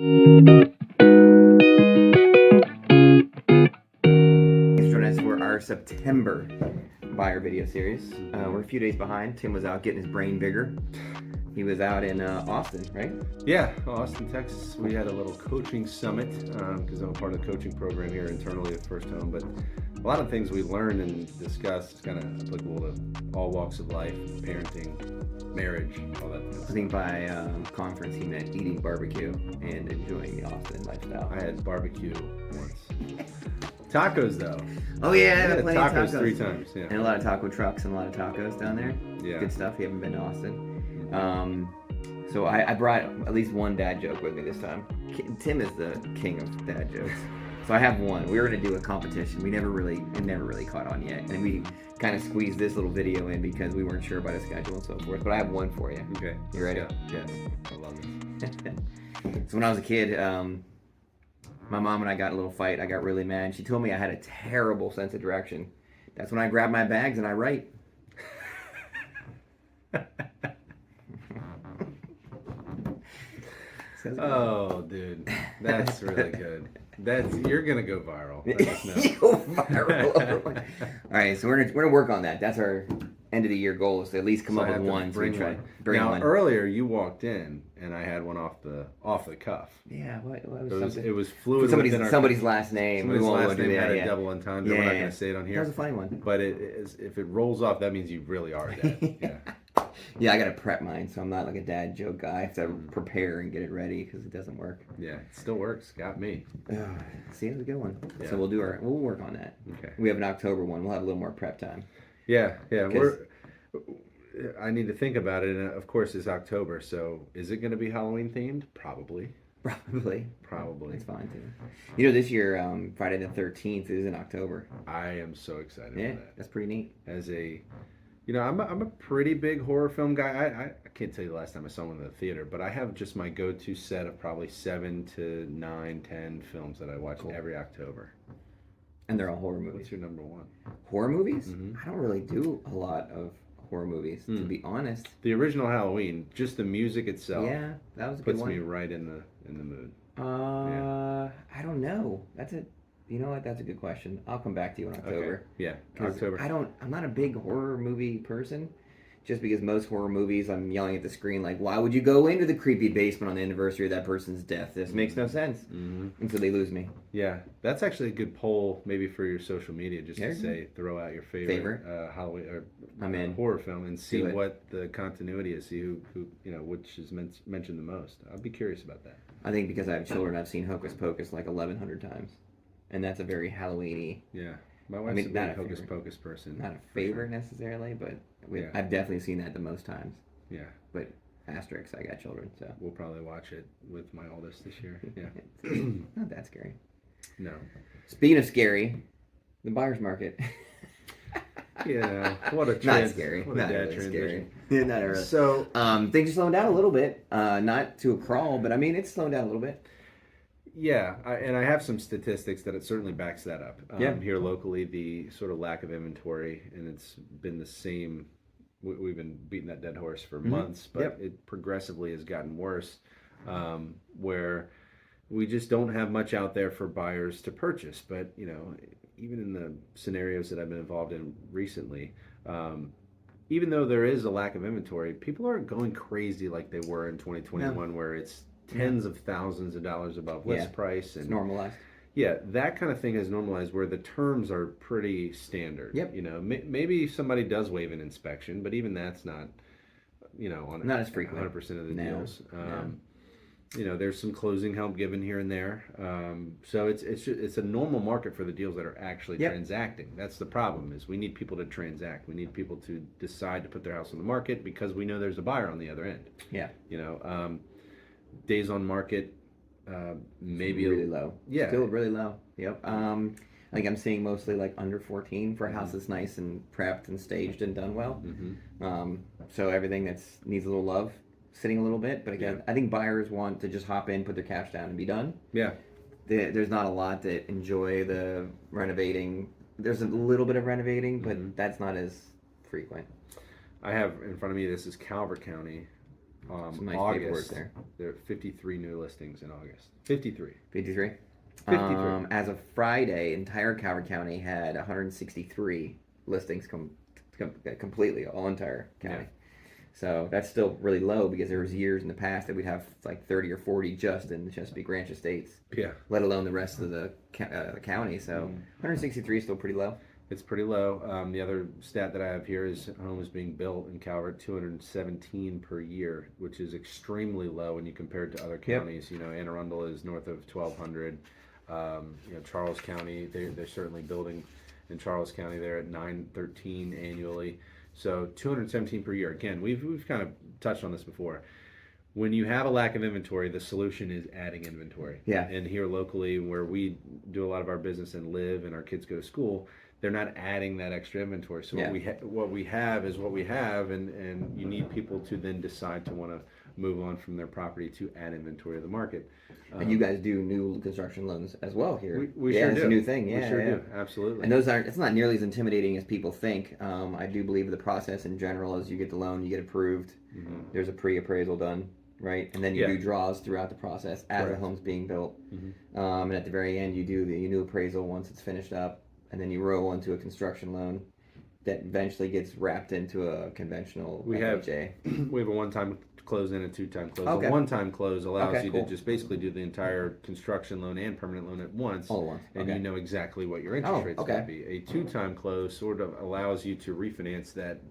Thanks for joining us for our September buyer video series. We're a few days behind. Tim was out getting his brain bigger. He was out in Austin, right? Yeah, Austin, Texas. We had a little coaching summit because I'm a part of the coaching program here internally at First Home. But a lot of things we learned and discussed is kind of applicable to all walks of life, parenting, marriage, all that. I think by conference he meant eating barbecue and enjoying the Austin lifestyle. I had barbecue once. Tacos though. Oh yeah, I had had plenty of tacos tacos 3 times. Yeah, and a lot of taco trucks and a lot of tacos down there. Yeah, Good stuff. You haven't been to Austin. So I brought at least one dad joke with me this time. Tim is the king of dad jokes. So I have one. We were gonna do a competition. It never really caught on yet, and we kind of squeezed this little video in because we weren't sure about his schedule and so forth. But I have one for you. Okay. You ready? Yes. I love it. So when I was a kid, my mom and I got in a little fight. I got really mad. She told me I had a terrible sense of direction. That's when I grab my bags and I write. Oh, dude, that's really good. You're gonna go viral. Let us know. Go viral. All right, so we're gonna work on that. That's our end of the year goal, is to at least come up with one. Bring so one. Bring now, one. earlier you walked in and I had one off the cuff. Yeah, what was It was fluid. Somebody's last name. Somebody's last name do that, had yeah. a double entendre. We're not gonna say it on here. That was a funny one. But if it rolls off, that means you really are dead. Yeah. Yeah, I gotta prep mine, so I'm not like a dad joke guy. I have to prepare and get it ready because it doesn't work. Yeah, it still works. Got me. See, it's a good one. Yeah. So we'll work on that. Okay. We have an October one. We'll have a little more prep time. Yeah. I need to think about it, and of course it's October. So is it going to be Halloween themed? Probably. Probably. It's fine too. You know, this year Friday the 13th is in October. I am so excited. Yeah, for that. that's pretty neat. I'm a pretty big horror film guy. I can't tell you the last time I saw one in the theater, but I have just my go-to set of probably 7 to 9, 10 films that I watch every October. And they're all horror movies. What's your number one? Horror movies? Mm-hmm. I don't really do a lot of horror movies, to be honest. The original Halloween, just the music itself. Yeah, that was a good one. Puts me right in the mood. I don't know. You know what? That's a good question. I'll come back to you in October. Okay. Yeah, October. I'm not a big horror movie person, just because most horror movies, I'm yelling at the screen like, why would you go into the creepy basement on the anniversary of that person's death? This makes no sense. Mm-hmm. And so they lose me. Yeah, that's actually a good poll maybe for your social media, just to say, throw out your favorite Halloween or horror film and see what the continuity is, see who which is mentioned the most. I'd be curious about that. I think because I have children, I've seen Hocus Pocus like 1,100 times. And that's a very Halloween-y. Yeah. My wife's a big Hocus Pocus person. Not a favorite necessarily, but I've definitely seen that the most times. Yeah. But asterisk, I got children, so. We'll probably watch it with my oldest this year. Yeah. Not that scary. No. Speaking of scary, the buyer's market. Yeah. What a Not scary. What a dad really transition. Scary. Not really. So, things are slowing down a little bit. Not to a crawl, but I mean, it's slowing down a little bit. Yeah, and I have some statistics that it certainly backs that up. Here locally, the sort of lack of inventory, and it's been the same. We've been beating that dead horse for months, but it progressively has gotten worse, where we just don't have much out there for buyers to purchase. But, even in the scenarios that I've been involved in recently, even though there is a lack of inventory, people aren't going crazy like they were in 2021, where it's tens of thousands of dollars above list price. And it's normalized. Yeah, that kind of thing has normalized where the terms are pretty standard. Yep. Maybe somebody does waive an inspection, but even that's not, not as frequent. 100% of the deals. There's some closing help given here and there. So it's a normal market for the deals that are actually transacting. That's the problem, is we need people to transact. We need people to decide to put their house on the market because we know there's a buyer on the other end. Yeah. Days on market, maybe really low. Yeah, still really low. Yep. I think I'm seeing mostly like under 14 for a house that's nice and prepped and staged and done well. Mm-hmm. So everything that needs a little love, sitting a little bit. But again, I think buyers want to just hop in, put their cash down, and be done. Yeah. There's not a lot that enjoy the renovating. There's a little bit of renovating, but that's not as frequent. I have in front of me, this is Calvert County. Some nice paperwork August, there. there are 53 new listings in August. 53. 53. 53. As of Friday, entire Calvert County had 163 listings completely, all entire county. Yeah. So that's still really low because there was years in the past that we'd have like 30 or 40 just in the Chesapeake Ranch Estates. Yeah. Let alone the rest of the county. So 163 is still pretty low. It's pretty low. The other stat that I have here is homes being built in Calvert 217 per year, which is extremely low when you compare it to other counties. You know, Anne Arundel is north of 1,200. You know, Charles County, they're certainly building in Charles County. They're at 913 annually. So 217 per year. Again, we've kind of touched on this before. When you have a lack of inventory, the solution is adding inventory. Yeah. And here locally, where we do a lot of our business and live, and our kids go to school, they're not adding that extra inventory. So what we have is what we have, and you need people to then decide to want to move on from their property to add inventory to the market. And you guys do new construction loans as well here. We sure do. It's a new thing. Yeah, we sure do. Absolutely. And it's not nearly as intimidating as people think. I do believe the process in general is you get the loan, you get approved. Mm-hmm. There's a pre-appraisal done, right? And then you do draws throughout the process as the home's being built. Mm-hmm. And at the very end, you do the new appraisal once it's finished up, and then you roll into a construction loan that eventually gets wrapped into a conventional FHA. We have a one-time close and a two-time close. Okay. A one-time close allows you to just basically do the entire construction loan and permanent loan at once. All at once. And you know exactly what your interest rate's going to be. A two-time close sort of allows you to refinance that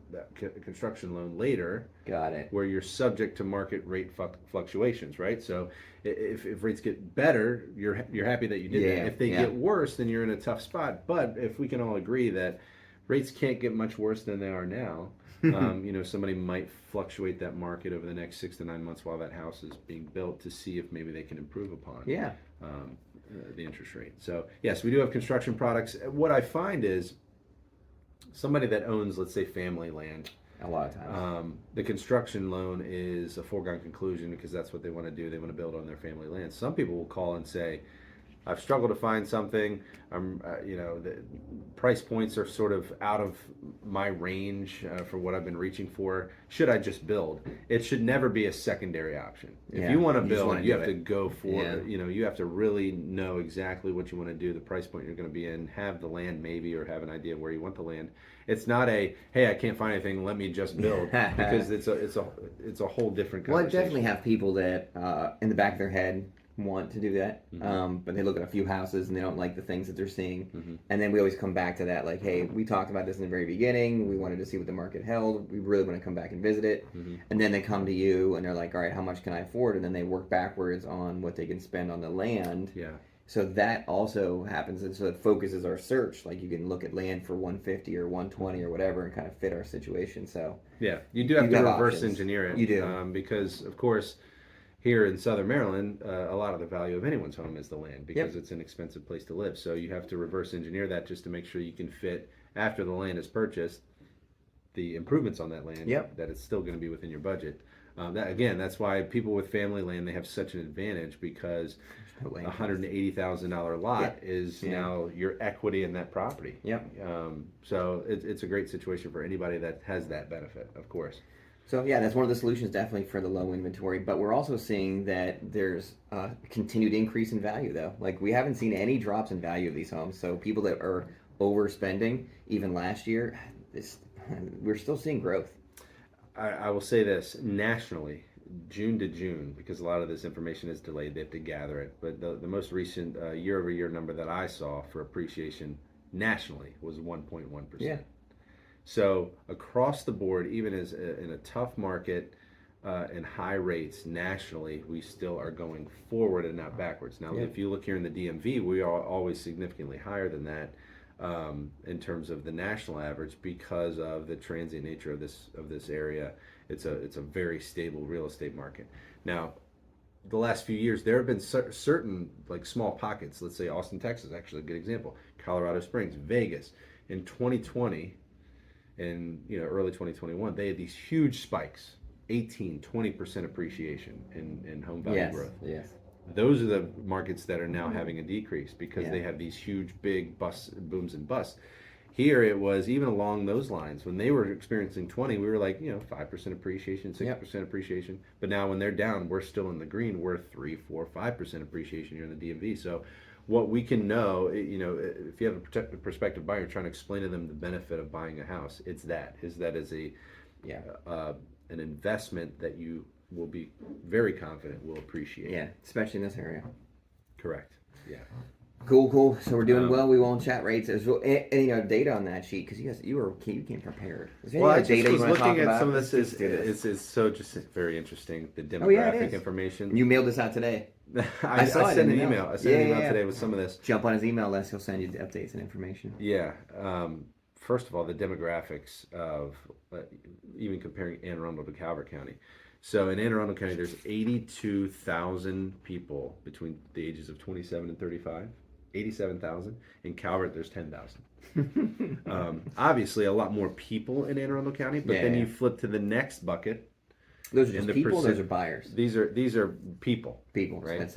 construction loan later. Got it. Where you're subject to market rate fluctuations, right? So if rates get better, you're happy that you did that. If they get worse, then you're in a tough spot. But if we can all agree that rates can't get much worse than they are now, you know, somebody might fluctuate that market over the next 6 to 9 months while that house is being built to see if maybe they can improve upon the interest rate. So yes, we do have construction products. What I find is somebody that owns, let's say, family land, a lot of times, the construction loan is a foregone conclusion because that's what they want to do. They want to build on their family land. Some people will call and say, I've struggled to find something. You know, the price points are sort of out of my range for what I've been reaching for. Should I just build? It should never be a secondary option. If you want to build, you have to go for it. You know, you have to really know exactly what you want to do, the price point you're going to be in, have the land maybe, or have an idea where you want the land. It's not a, hey, I can't find anything, let me just build, because it's a whole different conversation. Well, I definitely have people that in the back of their head want to do that, but they look at a few houses and they don't like the things that they're seeing, and then we always come back to that, like, hey, we talked about this in the very beginning, we wanted to see what the market held, we really want to come back and visit it, and then they come to you and they're like, all right, how much can I afford? And then they work backwards on what they can spend on the land. So that also happens, and so it focuses our search. Like, you can look at land for 150 or 120 or whatever and kind of fit our situation. So you do have to reverse engineer it. You do, because of course, here in Southern Maryland, a lot of the value of anyone's home is the land, because it's an expensive place to live. So you have to reverse engineer that just to make sure you can fit, after the land is purchased, the improvements on that land, that it's still going to be within your budget. That's why people with family land, they have such an advantage, because a $180,000 lot is now your equity in that property. So it's a great situation for anybody that has that benefit, of course. So that's one of the solutions definitely for the low inventory, but we're also seeing that there's a continued increase in value, though. Like, we haven't seen any drops in value of these homes. So people that are overspending, even last year, we're still seeing growth. I will say this, nationally, June to June, because a lot of this information is delayed, they have to gather it, but the most recent year-over-year number that I saw for appreciation nationally was 1.1%. So across the board, even as in a tough market and high rates nationally, we still are going forward and not backwards. Now, if you look here in the DMV, we are always significantly higher than that in terms of the national average, because of the transient nature of this area. It's a very stable real estate market. Now, the last few years, there have been certain, like, small pockets. Let's say Austin, Texas, actually a good example. Colorado Springs, Vegas. In 2020. In early 2021, they had these huge spikes, 18-20% appreciation in home value growth. Those are the markets that are now having a decrease, because they have these huge, big booms and busts. Here it was even along those lines. When they were experiencing 20, we were like, 5% appreciation, 6% appreciation. But now when they're down, we're still in the green. We're 3, 4, 5% appreciation here in the DMV. So what we can know, if you have a prospective buyer trying to explain to them the benefit of buying a house, it's that as a an investment that you will be very confident will appreciate. Yeah, especially in this area. Correct. Yeah. Cool. So we're doing well. We won't chat rates as well. Any data on that sheet? Because you came prepared. I just was looking at some of this. Is so just very interesting. The demographic information. You mailed this out today. I saw it in an email. I sent an email today with some of this. Jump on his email list. He'll send you the updates and information. Yeah. First of all, the demographics of even comparing Anne Arundel to Calvert County. So in Anne Arundel County, there's 82,000 people between the ages of 27 and 35. 87,000. In Calvert, there's 10,000. Obviously, a lot more people in Anne Arundel County, but then you flip to the next bucket. Those are just people. Those are buyers. These are people. People, right? That's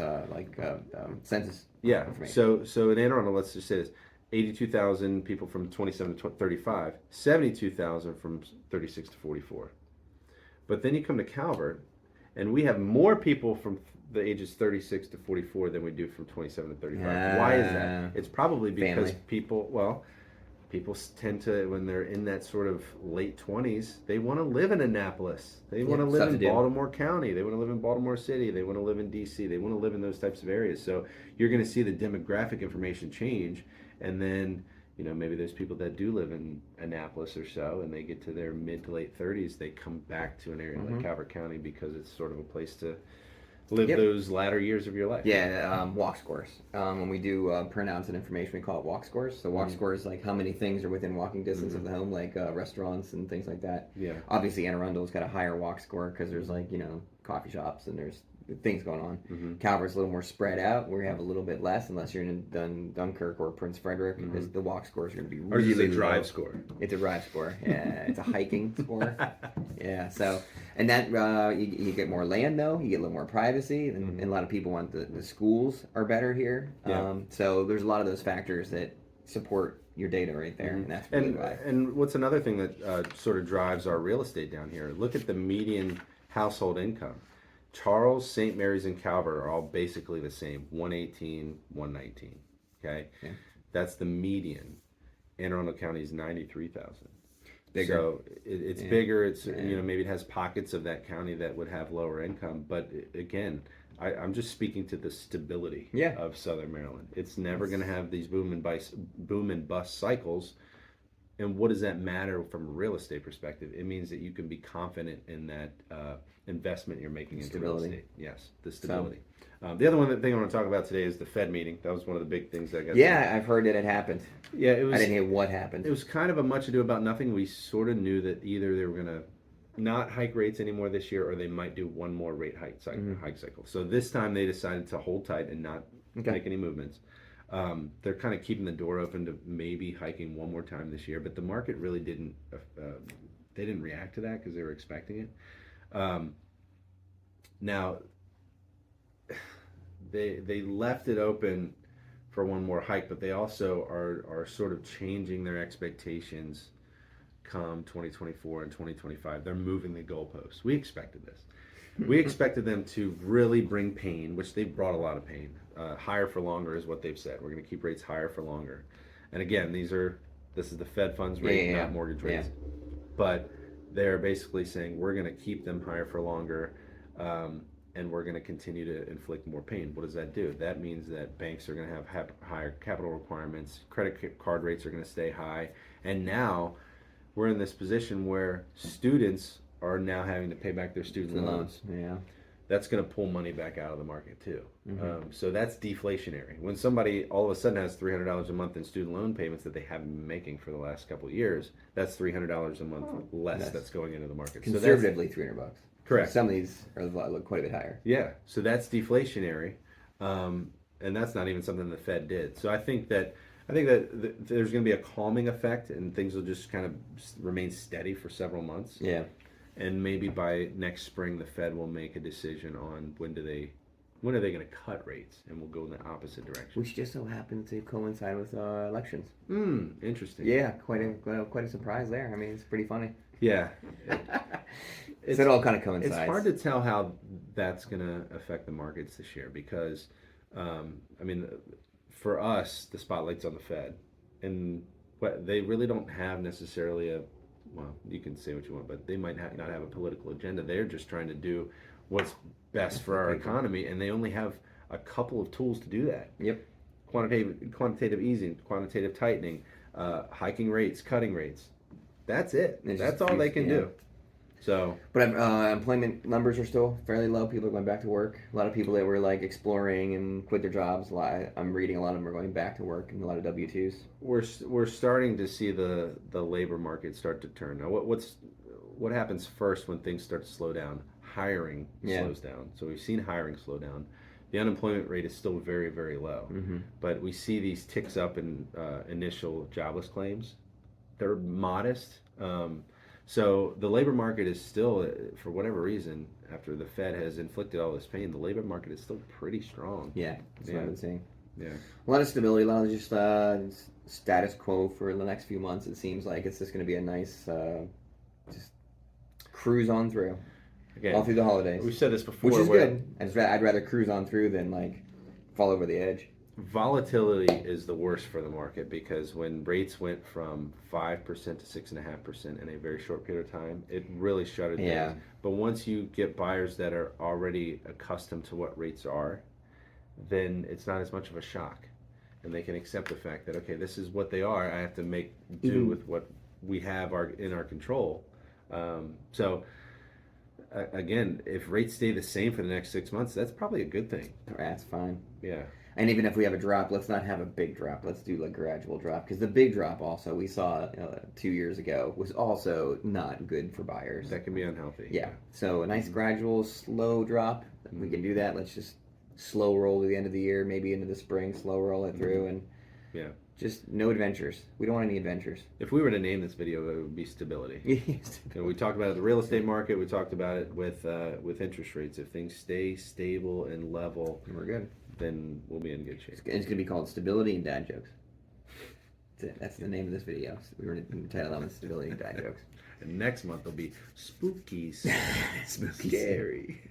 census. Yeah. So in Anne Arundel, let's just say this: 82,000 people from 27 to 35, 72,000 from 36 to 44. But then you come to Calvert, and we have more people from the ages 36 to 44 than we do from 27 to 35. Why is that? It's probably because people tend to, when they're in that sort of late 20s, they want to live in Annapolis. They want to live in Baltimore County. They want to live in Baltimore City. They want to live in D.C. They want to live in those types of areas. So you're going to see the demographic information change, and then maybe there's people that do live in Annapolis or so, and they get to their mid to late 30s, they come back to an area like Calvert County because it's sort of a place to live those latter years of your life. Yeah, walk scores. When we do printouts and information, we call it walk scores. So walk scores, like how many things are within walking distance of the home, like restaurants and things like that. Yeah. Obviously, Anne Arundel's got a higher walk score because there's coffee shops and there's things going on. Calvert's a little more spread out. We have a little bit less, unless you're in Dunkirk or Prince Frederick, because the walk scores are going to be really Or a drive score. It's a drive score. Yeah, it's a hiking score. Yeah, so, and that, you get more land, though. You get a little more privacy, and a lot of people want the schools are better here. Yeah. So there's a lot of those factors that support your data right there, and that's really why. And what's another thing that sort of drives our real estate down here? Look at the median household income. Charles, St. Mary's, and Calvert are all basically the same, 118, 119. Okay, that's the median. Anne Arundel County is 93,000. Bigger. So it's bigger. It's maybe it has pockets of that county that would have lower income, but again, I'm just speaking to the stability of Southern Maryland. It's never going to have these boom and bust cycles. And what does that matter from a real estate perspective? It means that you can be confident in that investment you're making into real estate. Yes, the stability. The other thing I want to talk about today is the Fed meeting. That was one of the big things that I got. Yeah, I've heard that it happened. Yeah, it was. I didn't hear what happened. It was kind of a much ado about nothing. We sort of knew that either they were going to not hike rates anymore this year, or they might do one more rate hike cycle. So this time they decided to hold tight and not make any movements. They're kind of keeping the door open to maybe hiking one more time this year, but the market really didn't. They didn't react to that because they were expecting it. Now they left it open for one more hike, but they also are sort of changing their expectations come 2024 and 2025. They're moving the goalposts. We expected this. We expected them to really bring pain, which they brought a lot of pain. Higher for longer is what they've said. We're going to keep rates higher for longer. And again, this is the Fed funds rate, not mortgage rates. But they're basically saying we're going to keep them higher for longer, and we're going to continue to inflict more pain. What does that do? That means that banks are going to have higher capital requirements, credit card rates are going to stay high, and now we're in this position where students are now having to pay back their student loans. Yeah. That's going to pull money back out of the market too. So that's deflationary. When somebody all of a sudden has $300 a month in student loan payments that they haven't been making for the last couple of years, that's $300 a month less that's going into the market. Conservatively, $300. Correct. Some of these are quite a bit higher. Yeah. So that's deflationary, and that's not even something the Fed did. So I think that there's going to be a calming effect, and things will just kind of remain steady for several months. Yeah. And maybe by next spring, the Fed will make a decision on when do they when are they going to cut rates? And we'll go in the opposite direction. Which just so happened to coincide with elections. Interesting. Yeah, quite a surprise there. I mean, it's pretty funny. Yeah. So it all kind of coincides. It's hard to tell how that's going to affect the markets this year because, I mean, for us, the spotlight's on the Fed. And they really don't have necessarily well, you can say what you want, but they might not have a political agenda. They're just trying to do what's best for our economy, and they only have a couple of tools to do that. Yep. Quantitative easing, quantitative tightening, hiking rates, cutting rates. That's it. That's all they can do. So, but employment numbers are still fairly low. People are going back to work. A lot of people that were like exploring and quit their jobs. I'm reading a lot of them are going back to work, and a lot of W-2s. We're starting to see the labor market start to turn. Now, what happens first when things start to slow down? Hiring slows down. So we've seen hiring slow down. The unemployment rate is still very, very low, but we see these ticks up in initial jobless claims. They're modest. So the labor market is still, for whatever reason, after the Fed has inflicted all this pain, the labor market is still pretty strong. Yeah, that's what I've been seeing. Yeah. A lot of stability, a lot of just status quo for the next few months. It seems like it's just going to be a nice just cruise on through. Again, all through the holidays. We've said this before. Which is good. I'd rather cruise on through than like fall over the edge. Volatility is the worst for the market because when rates went from 5% to 6.5% in a very short period of time, it really shuttered things. But once you get buyers that are already accustomed to what rates are, then it's not as much of a shock. And they can accept the fact that, okay, this is what they are. I have to make do with what we have in our control. Again, if rates stay the same for the next 6 months, that's probably a good thing. That's fine. Yeah. And even if we have a drop, let's not have a big drop. Let's do like gradual drop because the big drop also we saw 2 years ago was also not good for buyers. That can be unhealthy. Yeah. So a nice gradual, slow drop. We can do that. Let's just slow roll to the end of the year, maybe into the spring, slow roll it through, and just no adventures. We don't want any adventures. If we were to name this video, it would be stability. We talked about it, the real estate market. We talked about it with interest rates. If things stay stable and level, we're good. Then we'll be in good shape. It's going to be called Stability and Dad Jokes. That's it. That's the name of this video. We were going to title it Stability and Dad Jokes. And next month will be Spooky, Spooky, Scary.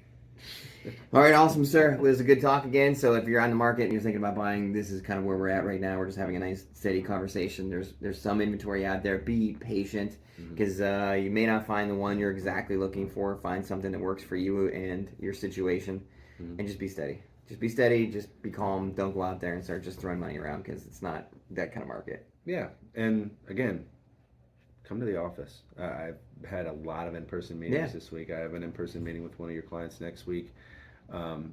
All right, awesome, sir. It was a good talk again. So if you're on the market and you're thinking about buying, this is kind of where we're at right now. We're just having a nice, steady conversation. There's some inventory out there. Be patient because you may not find the one you're exactly looking for. Find something that works for you and your situation, and just be steady. Just be steady, just be calm. Don't go out there and start just throwing money around because it's not that kind of market. Yeah, and again, come to the office. I've had a lot of in-person meetings this week. I have an in-person meeting with one of your clients next week.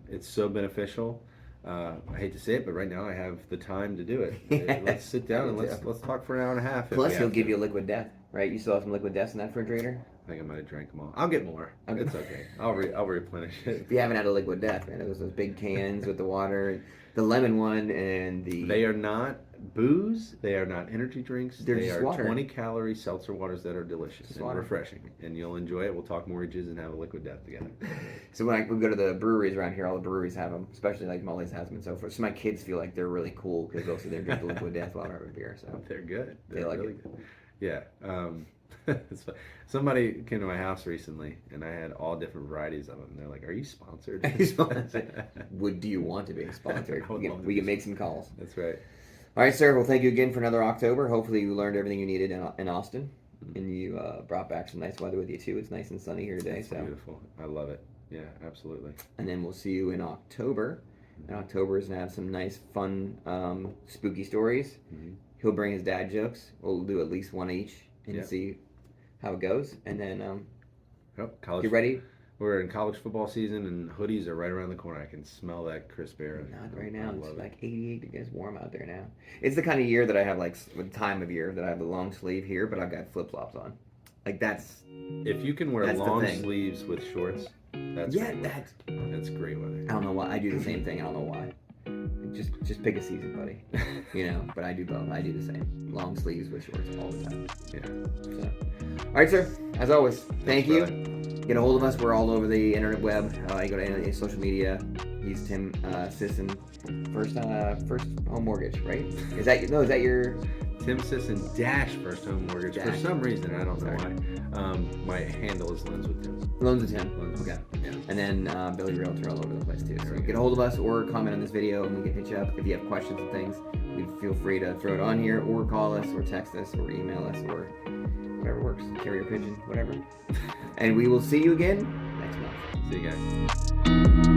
It's so beneficial. I hate to say it, but right now I have the time to do it. Let's sit down and let's talk for an hour and a half. Plus, he'll give you a liquid death, right? You still have some liquid deaths in that refrigerator? I think I might have drank them all. I'll get more. Okay. It's okay. I'll replenish it. If you haven't had a liquid death, man, it was those big cans with the water, the lemon one, and the... They are not booze. They are not energy drinks. They are water. 20-calorie seltzer waters that are delicious just and refreshing. And you'll enjoy it. We'll talk mortgages and have a liquid death together. So when we go to the breweries around here, all the breweries have them, especially like Molly's has them and so forth. So my kids feel like they're really cool because also they're drinking liquid death while they're having beer. So they're good. They like really it. Good. Yeah. Somebody came to my house recently, and I had all different varieties of them. They're like, "Are you sponsored?" Do you want to be sponsored? We can make some calls. That's right. All right, sir. Well, thank you again for another October. Hopefully, you learned everything you needed in Austin, and you brought back some nice weather with you too. It's nice and sunny here today. It's beautiful. I love it. Yeah, absolutely. And then we'll see you in October. And October is gonna have some nice, fun, spooky stories. He'll bring his dad jokes. We'll do at least one each and see how it goes. And then get ready. We're in college football season, and hoodies are right around the corner. I can smell that crisp air. Not right now. It's like 88 degrees warm out there now. It's the kind of year that I have, like, time of year that I have the long sleeve here, but I've got flip-flops on. Like, that's... If you can wear long sleeves with shorts, that's great weather. I don't know why. I do the same thing. I don't know why. Just pick a season, buddy. But I do both. I do the same. Long sleeves with shorts all the time. Yeah. So. All right, sir. As always, thank you. Brother. Get a hold of us. We're all over the internet web. You go to any social media. He's Tim Sisson, first home mortgage, right? Is that your Tim Sisson dash First Home Mortgage? Dash. For some reason, I don't know why. My handle is Loans with Tim. Loans with Tim? Loans with Okay. Tim, yeah. And then Billy Realtor all over the place too. So get a hold of us or comment on this video and we can hit you up if you have questions and things. Feel free to throw it on here or call us or text us or email us or whatever works. Carrier pigeon, whatever. And we will see you again next month. See you guys.